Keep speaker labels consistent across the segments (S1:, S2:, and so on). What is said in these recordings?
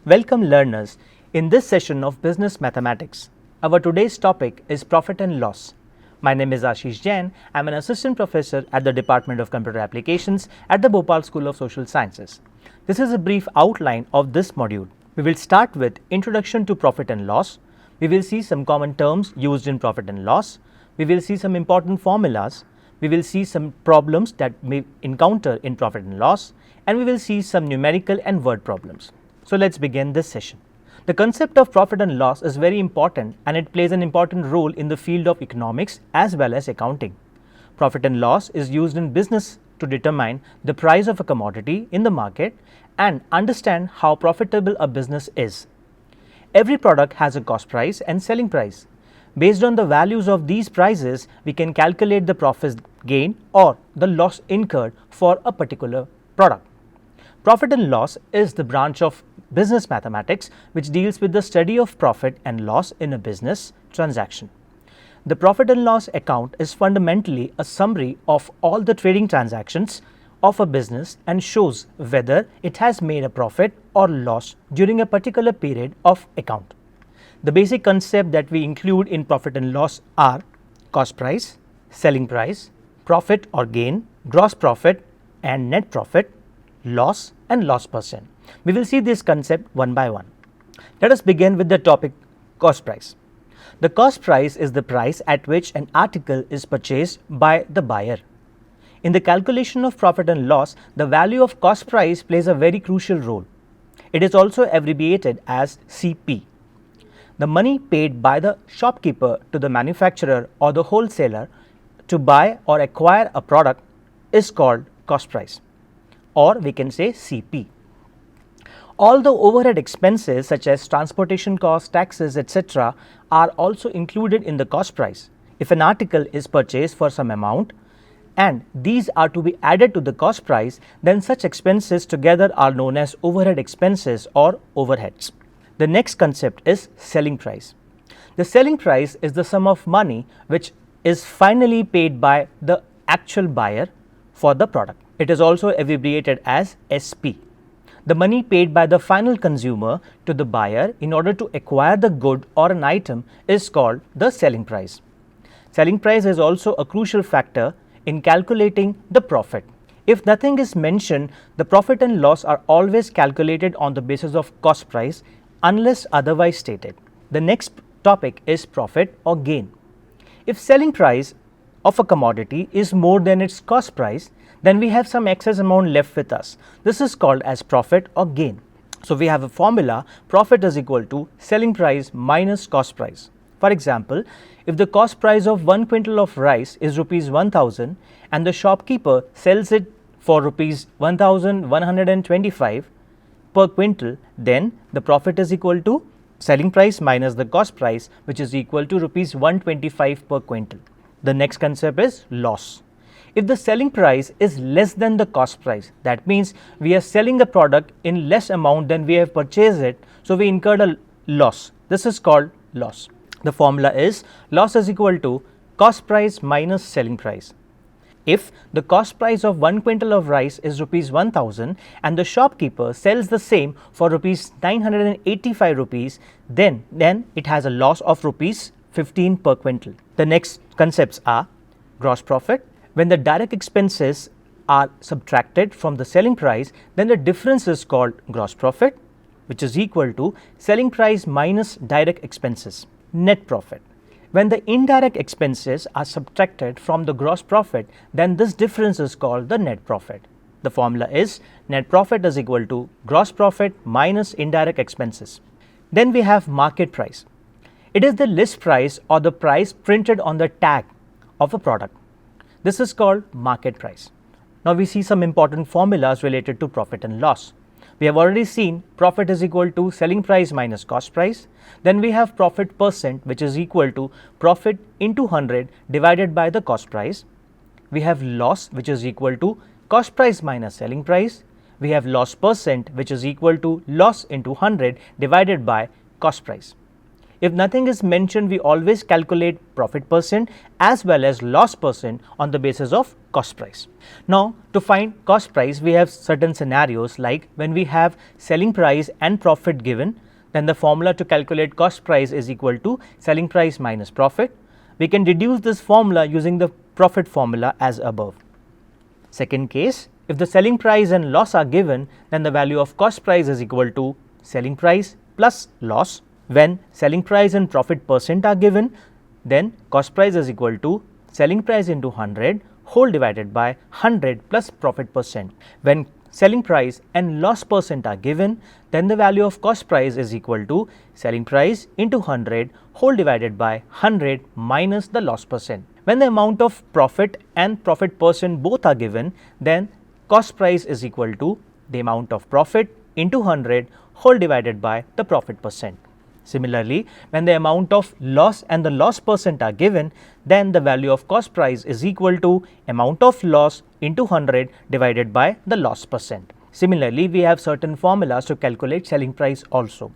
S1: Welcome learners in this session of Business Mathematics. Our today's topic is Profit and Loss. My name is Ashish Jain. I am an assistant professor at the Department of Computer Applications at the Bhopal School of Social Sciences. This is a brief outline of this module. We will start with Introduction to Profit and Loss. We will see some common terms used in profit and loss. We will see some important formulas. We will see some problems that we encounter in profit and loss, and we will see some numerical and word problems. So let's begin this session. The concept of profit and loss is very important, and it plays an important role in the field of economics as well as accounting. Profit and loss is used in business to determine the price of a commodity in the market and understand how profitable a business is. Every product has a cost price and selling price. Based on the values of these prices, we can calculate the profit gain or the loss incurred for a particular product. Profit and loss is the branch of business mathematics which deals with the study of profit and loss in a business transaction. The profit and loss account is fundamentally a summary of all the trading transactions of a business and shows whether it has made a profit or loss during a particular period of account. The basic concept that we include in profit and loss are cost price, selling price, profit or gain, gross profit and net profit, loss and loss percent. We will see this concept one by one. Let us begin with the topic cost price. The cost price is the price at which an article is purchased by the buyer. In the calculation of profit and loss, the value of cost price plays a very crucial role. It is also abbreviated as CP. The money paid by the shopkeeper to the manufacturer or the wholesaler to buy or acquire a product is called cost price, or we can say CP. All the overhead expenses such as transportation costs, taxes, etc. are also included in the cost price. If an article is purchased for some amount and these are to be added to the cost price, then such expenses together are known as overhead expenses or overheads. The next concept is selling price. The selling price is the sum of money which is finally paid by the actual buyer for the product. It is also abbreviated as SP. The money paid by the final consumer to the buyer in order to acquire the good or an item is called the selling price. Selling price is also a crucial factor in calculating the profit. If nothing is mentioned, the profit and loss are always calculated on the basis of cost price unless otherwise stated. The next topic is profit or gain. If selling price of a commodity is more than its cost price, then we have some excess amount left with us. This is called as profit or gain. So we have a formula: profit is equal to selling price minus cost price. For example, if the cost price of 1 quintal of rice is rupees 1000 and the shopkeeper sells it for rupees 1125 per quintal, then the profit is equal to selling price minus the cost price, which is equal to rupees 125 per quintal. The next concept is loss. If the selling price is less than the cost price, that means we are selling the product in less amount than we have purchased it, so we incurred a loss. This is called loss. The formula is loss is equal to cost price minus selling price. If the cost price of 1 quintal of rice is rupees 1000 and the shopkeeper sells the same for rupees 985 rupees, then it has a loss of rupees 15 per quintal. The next concepts are gross profit. When the direct expenses are subtracted from the selling price, then the difference is called gross profit, which is equal to selling price minus direct expenses. Net profit. When the indirect expenses are subtracted from the gross profit, then this difference is called the net profit. The formula is net profit is equal to gross profit minus indirect expenses. Then we have market price. It is the list price or the price printed on the tag of a product. This is called market price. Now we see some important formulas related to profit and loss. We have already seen profit is equal to selling price minus cost price. Then we have profit percent, which is equal to profit into 100 divided by the cost price. We have loss, which is equal to cost price minus selling price. We have loss percent, which is equal to loss into 100 divided by cost price. If nothing is mentioned, we always calculate profit percent as well as loss percent on the basis of cost price. Now, to find cost price, we have certain scenarios like when we have selling price and profit given, then the formula to calculate cost price is equal to selling price minus profit. We can deduce this formula using the profit formula as above. Second case, if the selling price and loss are given, then the value of cost price is equal to selling price plus loss. When selling price and profit percent are given, then cost price is equal to selling price into 100 whole divided by 100 plus profit percent. When selling price and loss percent are given, then the value of cost price is equal to selling price into 100 whole divided by 100 minus the loss percent. When the amount of profit and profit percent both are given, then cost price is equal to the amount of profit into 100 whole divided by the profit percent. Similarly, when the amount of loss and the loss percent are given, then the value of cost price is equal to amount of loss into 100 divided by the loss percent. Similarly, we have certain formulas to calculate selling price also.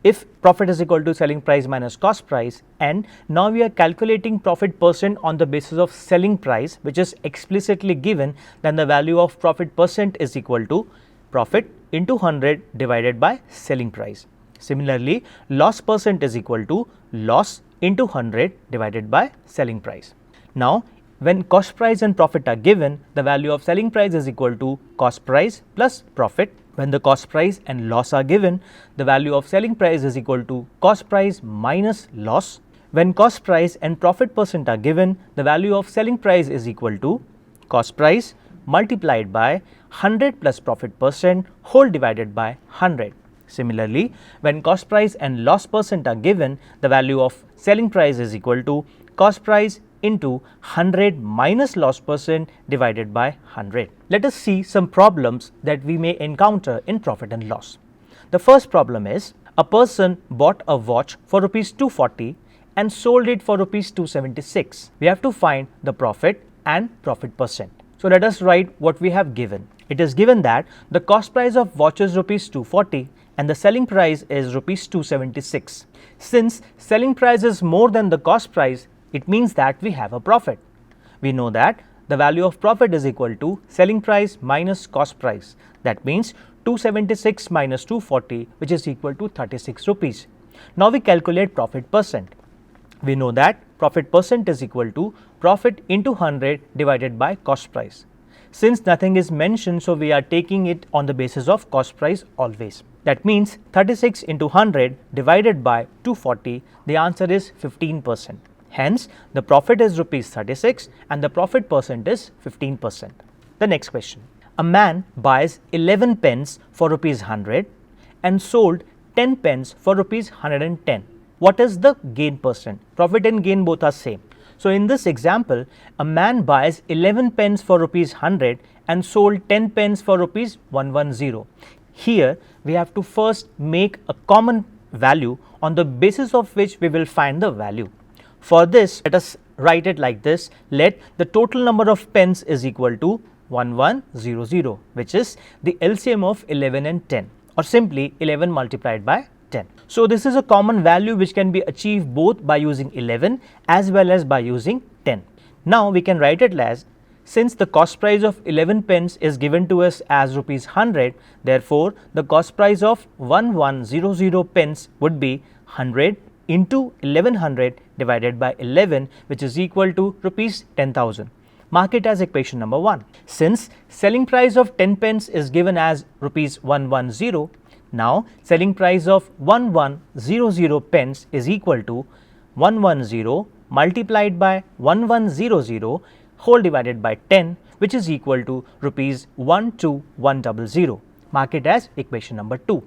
S1: If profit is equal to selling price minus cost price, and now we are calculating profit percent on the basis of selling price, which is explicitly given, then the value of profit percent is equal to profit into 100 divided by selling price. Similarly, loss percent is equal to loss into 100 divided by selling price. Now, when cost price and profit are given, the value of selling price is equal to cost price plus profit. When the cost price and loss are given, the value of selling price is equal to cost price minus loss. When cost price and profit percent are given, the value of selling price is equal to cost price multiplied by 100 plus profit percent whole divided by 100. Similarly, when cost price and loss percent are given, the value of selling price is equal to cost price into 100 minus loss percent divided by 100. Let us see some problems that we may encounter in profit and loss. The first problem is a person bought a watch for rupees 240 and sold it for rupees 276. We have to find the profit and profit percent. So let us write what we have given. It is given that the cost price of watch is rupees 240 and the selling price is rupees 276. Since selling price is more than the cost price, it means that we have a profit. We know that the value of profit is equal to selling price minus cost price. That means 276 minus 240, which is equal to 36 rupees. Now we calculate profit percent. We know that profit percent is equal to profit into 100 divided by cost price. Since nothing is mentioned, so we are taking it on the basis of cost price always. That means 36 into 100 divided by 240, the answer is 15%. Hence, the profit is rupees 36 and the profit percent is 15%. The next question. A man buys 11 pens for rupees 100 and sold 10 pens for rupees 110. What is the gain percent? Profit and gain both are same. So, in this example, a man buys 11 pens for rupees 100 and sold 10 pens for rupees 110. Here, we have to first make a common value on the basis of which we will find the value. For this, let us write it like this. Let the total number of pens is equal to 1100, which is the LCM of 11 and 10, or simply 11 multiplied by 10. So, this is a common value which can be achieved both by using 11 as well as by using 10. Now, we can write it as, since the cost price of 11 pens is given to us as rupees 100, therefore, the cost price of 1100 pens would be 100 into 1100 divided by 11, which is equal to rupees 10,000. Mark it as equation number 1. Since selling price of 10 pence is given as rupees 110, now selling price of 1100 pence is equal to 110 multiplied by 1100 whole divided by 10, which is equal to rupees 12100. Mark it as equation number 2.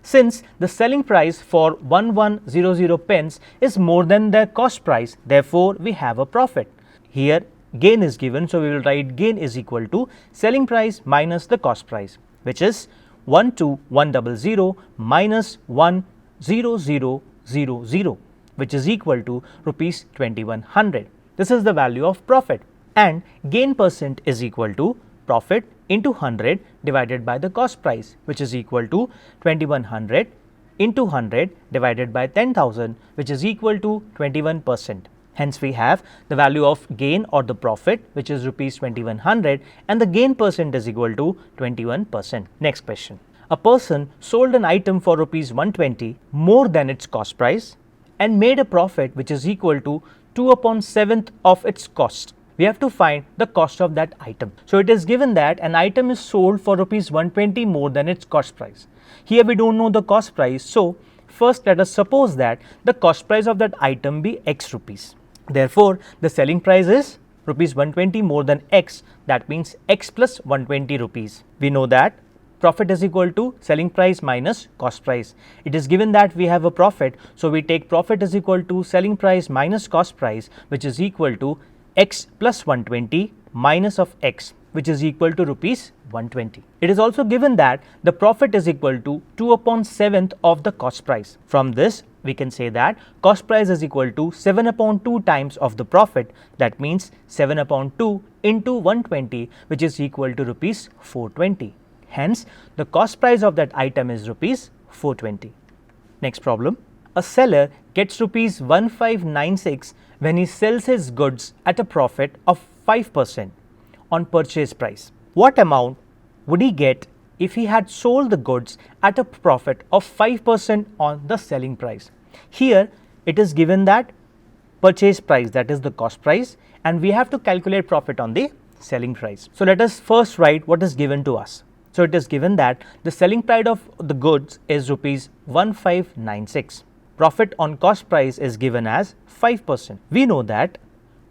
S1: Since the selling price for 1100 pence is more than the cost price, therefore we have a profit. Here gain is given, so we will write gain is equal to selling price minus the cost price, which is 12100 minus 10000, which is equal to rupees 2100. This is the value of profit, and gain percent is equal to profit into 100 divided by the cost price, which is equal to 2100 into 100 divided by 10,000, which is equal to 21%. Hence, we have the value of gain or the profit, which is rupees 2100, and the gain percent is equal to 21%. Next question. A person sold an item for rupees 120 more than its cost price and made a profit which is equal to 2/7 of its cost. We have to find the cost of that item. So, it is given that an item is sold for rupees 120 more than its cost price. Here we do not know the cost price. So, first let us suppose that the cost price of that item be X rupees. Therefore, the selling price is rupees 120 more than X, that means X plus 120 rupees. We know that profit is equal to selling price minus cost price. It is given that we have a profit, so we take profit is equal to selling price minus cost price, which is equal to X plus 120 minus of X, which is equal to rupees 120. It is also given that the profit is equal to 2/7 of the cost price. From this, we can say that cost price is equal to 7/2 times of the profit, that means 7/2 into 120, which is equal to rupees 420. Hence, the cost price of that item is rupees 420. Next problem. A seller gets rupees 1596 when he sells his goods at a profit of 5% on purchase price. What amount would he get if he had sold the goods at a profit of 5% on the selling price? Here, it is given that purchase price, that is the cost price, and we have to calculate profit on the selling price. So, let us first write what is given to us. So, it is given that the selling price of the goods is rupees 1596. Profit on cost price is given as 5%. We know that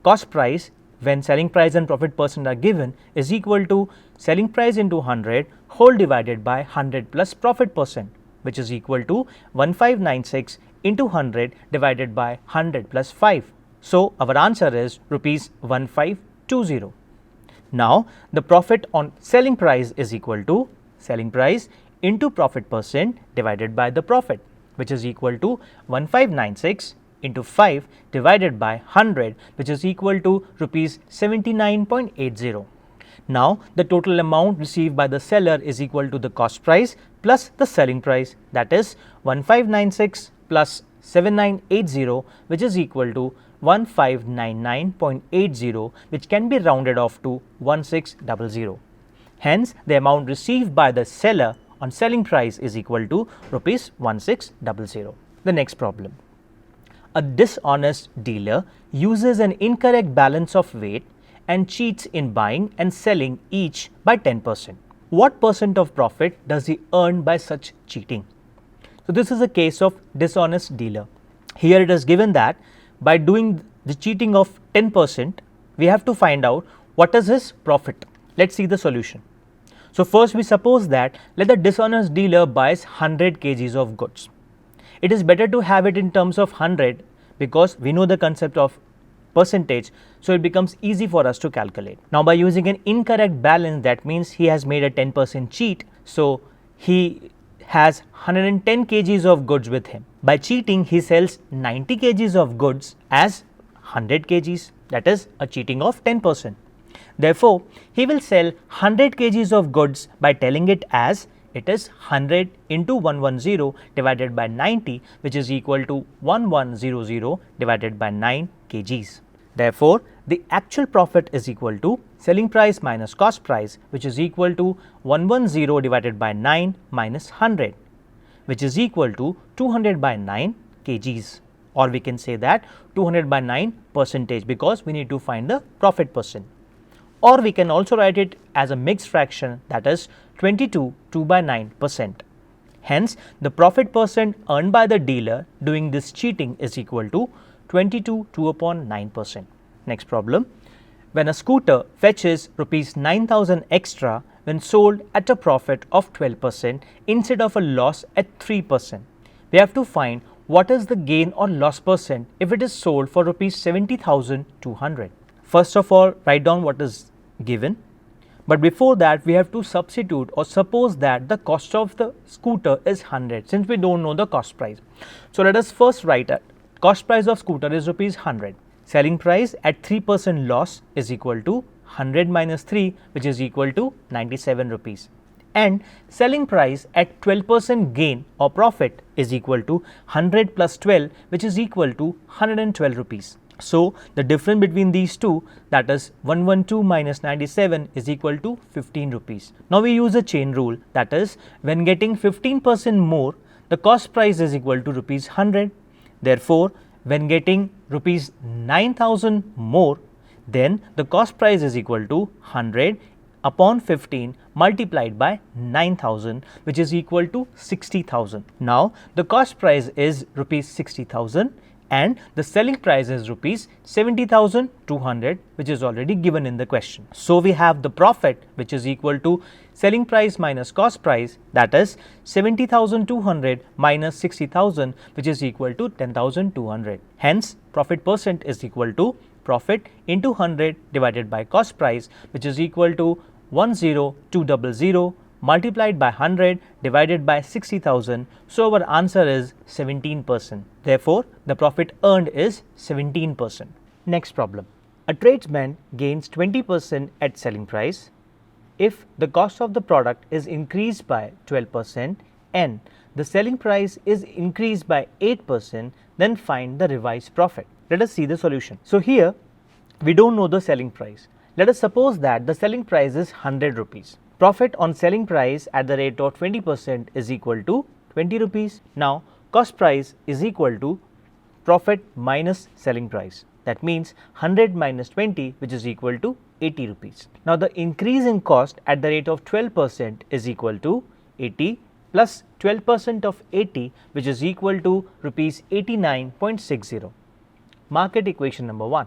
S1: cost price, when selling price and profit percent are given, is equal to selling price into 100 whole divided by 100 plus profit percent, which is equal to 1596 into 100 divided by 100 plus 5. So, our answer is rupees 1520. Now, the profit on selling price is equal to selling price into profit percent divided by the profit, which is equal to 1596 into 5 divided by 100, which is equal to rupees 79.80. Now, the total amount received by the seller is equal to the cost price plus the selling price, that is 1596 plus 7980, which is equal to 1599.80, which can be rounded off to 1600. Hence, the amount received by the seller on selling price is equal to rupees 1600. The next problem. A dishonest dealer uses an incorrect balance of weight and cheats in buying and selling each by 10%. What percent of profit does he earn by such cheating? So, this is a case of dishonest dealer. Here it is given that by doing the cheating of 10%, we have to find out what is his profit. Let us see the solution. So, first we suppose that let the dishonest dealer buys 100 kgs of goods. It is better to have it in terms of 100 because we know the concept of percentage, so it becomes easy for us to calculate. Now, by using an incorrect balance, that means he has made a 10% cheat, so he has 110 kgs of goods with him. By cheating, he sells 90 kgs of goods as 100 kgs, that is a cheating of 10%. Therefore, he will sell 100 kgs of goods by telling it as it is 100 into 110 divided by 90, which is equal to 1100 divided by 9 kgs. Therefore, the actual profit is equal to selling price minus cost price, which is equal to 110 divided by 9 minus 100, which is equal to 200 by 9 kgs, or we can say that 200 by 9 percentage, because we need to find the profit percent. Or we can also write it as a mixed fraction, that is 22 2 by 9%. Hence, the profit percent earned by the dealer doing this cheating is equal to 22 2 upon 9%. Next problem. When a scooter fetches rupees 9,000 extra when sold at a profit of 12% instead of a loss at 3%, we have to find what is the gain or loss percent if it is sold for rupees 70,200. First of all, write down what is given, but before that we have to substitute or suppose that the cost of the scooter is 100, since we do not know the cost price. So, let us first write it. Cost price of scooter is rupees 100. Selling price at 3% loss is equal to 100 minus 3, which is equal to 97 rupees. and selling price at 12% gain or profit is equal to 100 plus 12, which is equal to 112 rupees. So, the difference between these two, that is 112 minus 97 is equal to 15 rupees. Now, we use a chain rule, that is when getting 15% more, the cost price is equal to rupees 100. Therefore, when getting rupees 9,000 more, then the cost price is equal to 100 upon 15 multiplied by 9,000, which is equal to 60,000. Now, the cost price is rupees 60,000 and the selling price is rupees 70,200, which is already given in the question. So, we have the profit which is equal to selling price minus cost price, that is 70,200 minus 60,000, which is equal to 10,200. Hence, profit percent is equal to profit into 100 divided by cost price, which is equal to 10200 multiplied by 100 divided by 60,000. So, our answer is 17%. Therefore, the profit earned is 17%. Next problem. A tradesman gains 20% at selling price if the cost of the product is increased by 12% and the selling price is increased by 8%, then find the revised profit. Let us see the solution. So, here we do not know the selling price. Let us suppose that the selling price is 100 rupees. Profit on selling price at the rate of 20% is equal to 20 rupees. Now, cost price is equal to profit minus selling price. That means 100 minus 20, which is equal to 80 rupees. Now, the increase in cost at the rate of 12% is equal to 80 plus 12% of 80, which is equal to rupees 89.60. Market equation number 1.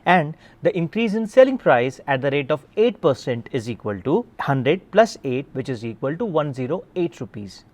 S1: And the increase in selling price at the rate of 8% is equal to 100 plus 8, which is equal to 108 rupees.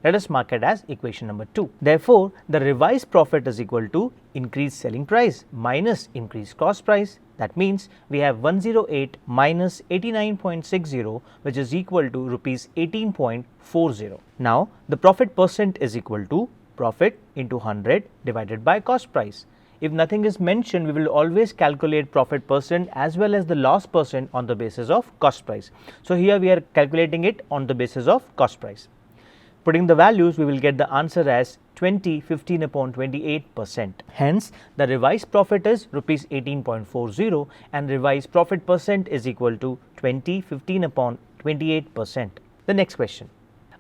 S1: Let us mark it as equation number 2. Therefore, the revised profit is equal to increased selling price minus increased cost price. That means we have 108 minus 89.60, which is equal to rupees 18.40. Now, the profit percent is equal to profit into 100 divided by cost price. If nothing is mentioned, we will always calculate profit percent as well as the loss percent on the basis of cost price. So, here we are calculating it on the basis of cost price. Putting the values, we will get the answer as 20, 15 upon 28%. Hence, the revised profit is rupees 18.40 and revised profit percent is equal to 20, 15 upon 28%. The next question.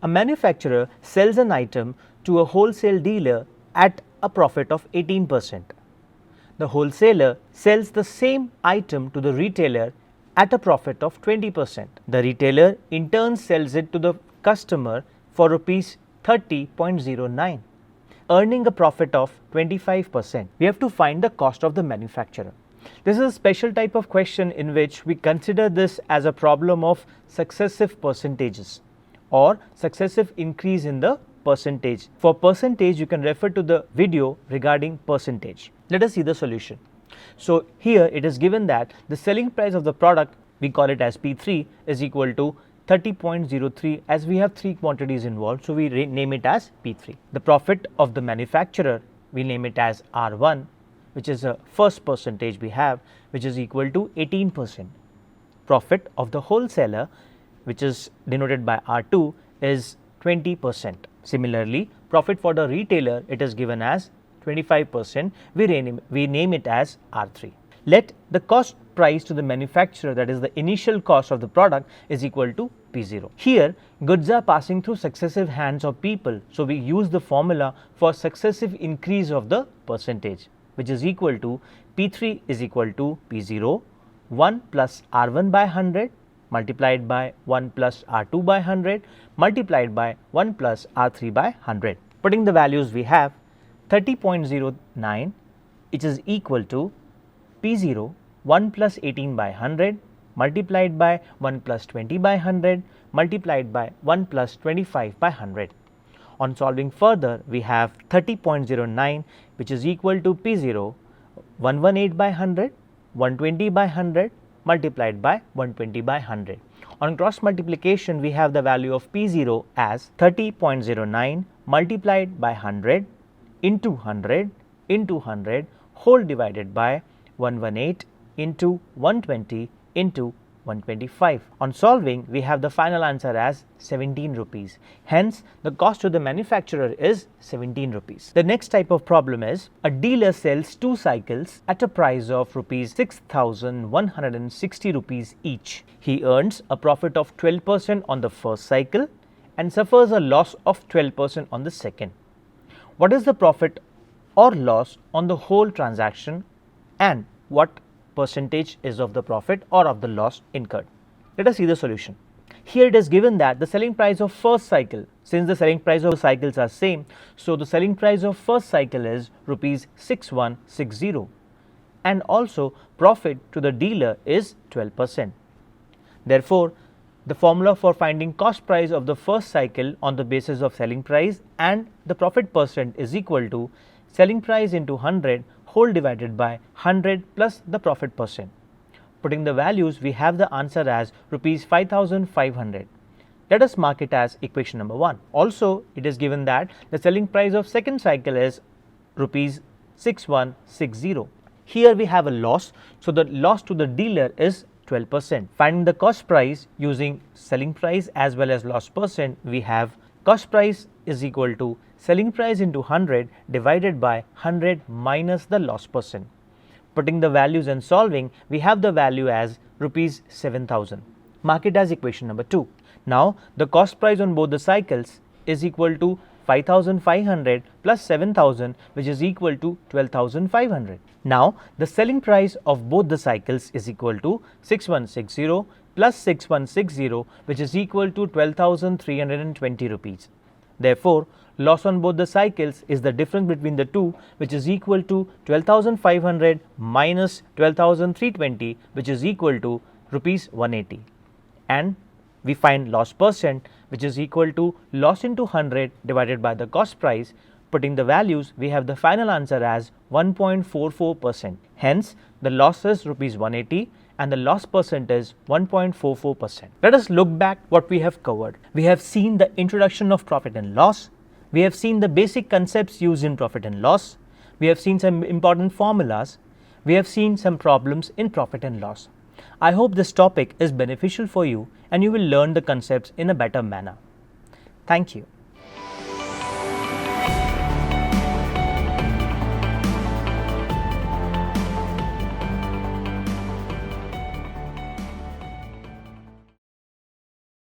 S1: A manufacturer sells an item to a wholesale dealer at a profit of 18%. The wholesaler sells the same item to the retailer at a profit of 20%. The retailer in turn sells it to the customer for rupees 30.09, earning a profit of 25%. We have to find the cost of the manufacturer. This is a special type of question in which we consider this as a problem of successive percentages or successive increase in the percentage. For percentage, you can refer to the video regarding percentage. Let us see the solution. So, here it is given that the selling price of the product, we call it as P3, is equal to 30.03, as we have 3 quantities involved. So, we name it as P3. The profit of the manufacturer, we name it as R1, which is the first percentage we have, which is equal to 18%. Profit of the wholesaler, which is denoted by R2, is 20%. Similarly, profit for the retailer, it is given as 25%, we name it as R3. Let the cost price to the manufacturer, that is the initial cost of the product, is equal to P0. Here, goods are passing through successive hands of people. So, we use the formula for successive increase of the percentage, which is equal to P3 is equal to P0, 1 plus R1 by 100 multiplied by 1 plus R2 by 100 multiplied by 1 plus R3 by 100. Putting the values, we have 30.09, which is equal to P0 1 plus 18 by 100 multiplied by 1 plus 20 by 100 multiplied by 1 plus 25 by 100. On solving further, we have 30.09, which is equal to P0 118 by 100 120 by 100 multiplied by 120 by 100. On cross multiplication, we have the value of P0 as 30.09 multiplied by 100 into 100 into 100 whole divided by 118 into 120 into 125. On solving, we have the final answer as 17 rupees. Hence, the cost to the manufacturer is 17 rupees. The next type of problem is a dealer sells 2 cycles at a price of rupees 6,160 rupees each. He earns a profit of 12% on the first cycle and suffers a loss of 12% on the second. What is the profit or loss on the whole transaction, and what percentage is of the profit or of the loss incurred? Let us see the solution. Here it is given that the selling price of first cycle, since the selling price of cycles are same, so the selling price of first cycle is rupees 6160, and also profit to the dealer is 12%. Therefore, the formula for finding cost price of the first cycle on the basis of selling price and the profit percent is equal to selling price into 100 whole divided by 100 plus the profit percent. Putting the values, we have the answer as rupees 5,500. Let us mark it as equation number 1. Also, it is given that the selling price of second cycle is rupees 6160. Here we have a loss, so the loss to the dealer is 12%. Finding the cost price using selling price as well as loss percent, we have cost price is equal to selling price into 100 divided by 100 minus the loss percent. Putting the values and solving, we have the value as rupees 7,000. Mark it as equation number 2. Now, the cost price on both the cycles is equal to 5,500 plus 7,000, which is equal to 12,500. Now, the selling price of both the cycles is equal to 6160 plus 6160, which is equal to 12,320 rupees. Therefore, loss on both the cycles is the difference between the two, which is equal to 12,500 minus 12,320, which is equal to rupees 180. And we find loss percent, which is equal to loss into 100 divided by the cost price. Putting the values, we have the final answer as 1.44%. Hence, the loss is rupees 180 and the loss percent is 1.44%. Let us look back what we have covered. We have seen the introduction of profit and loss. We have seen the basic concepts used in profit and loss. We have seen some important formulas. We have seen some problems in profit and loss. I hope this topic is beneficial for you and you will learn the concepts in a better manner. Thank you.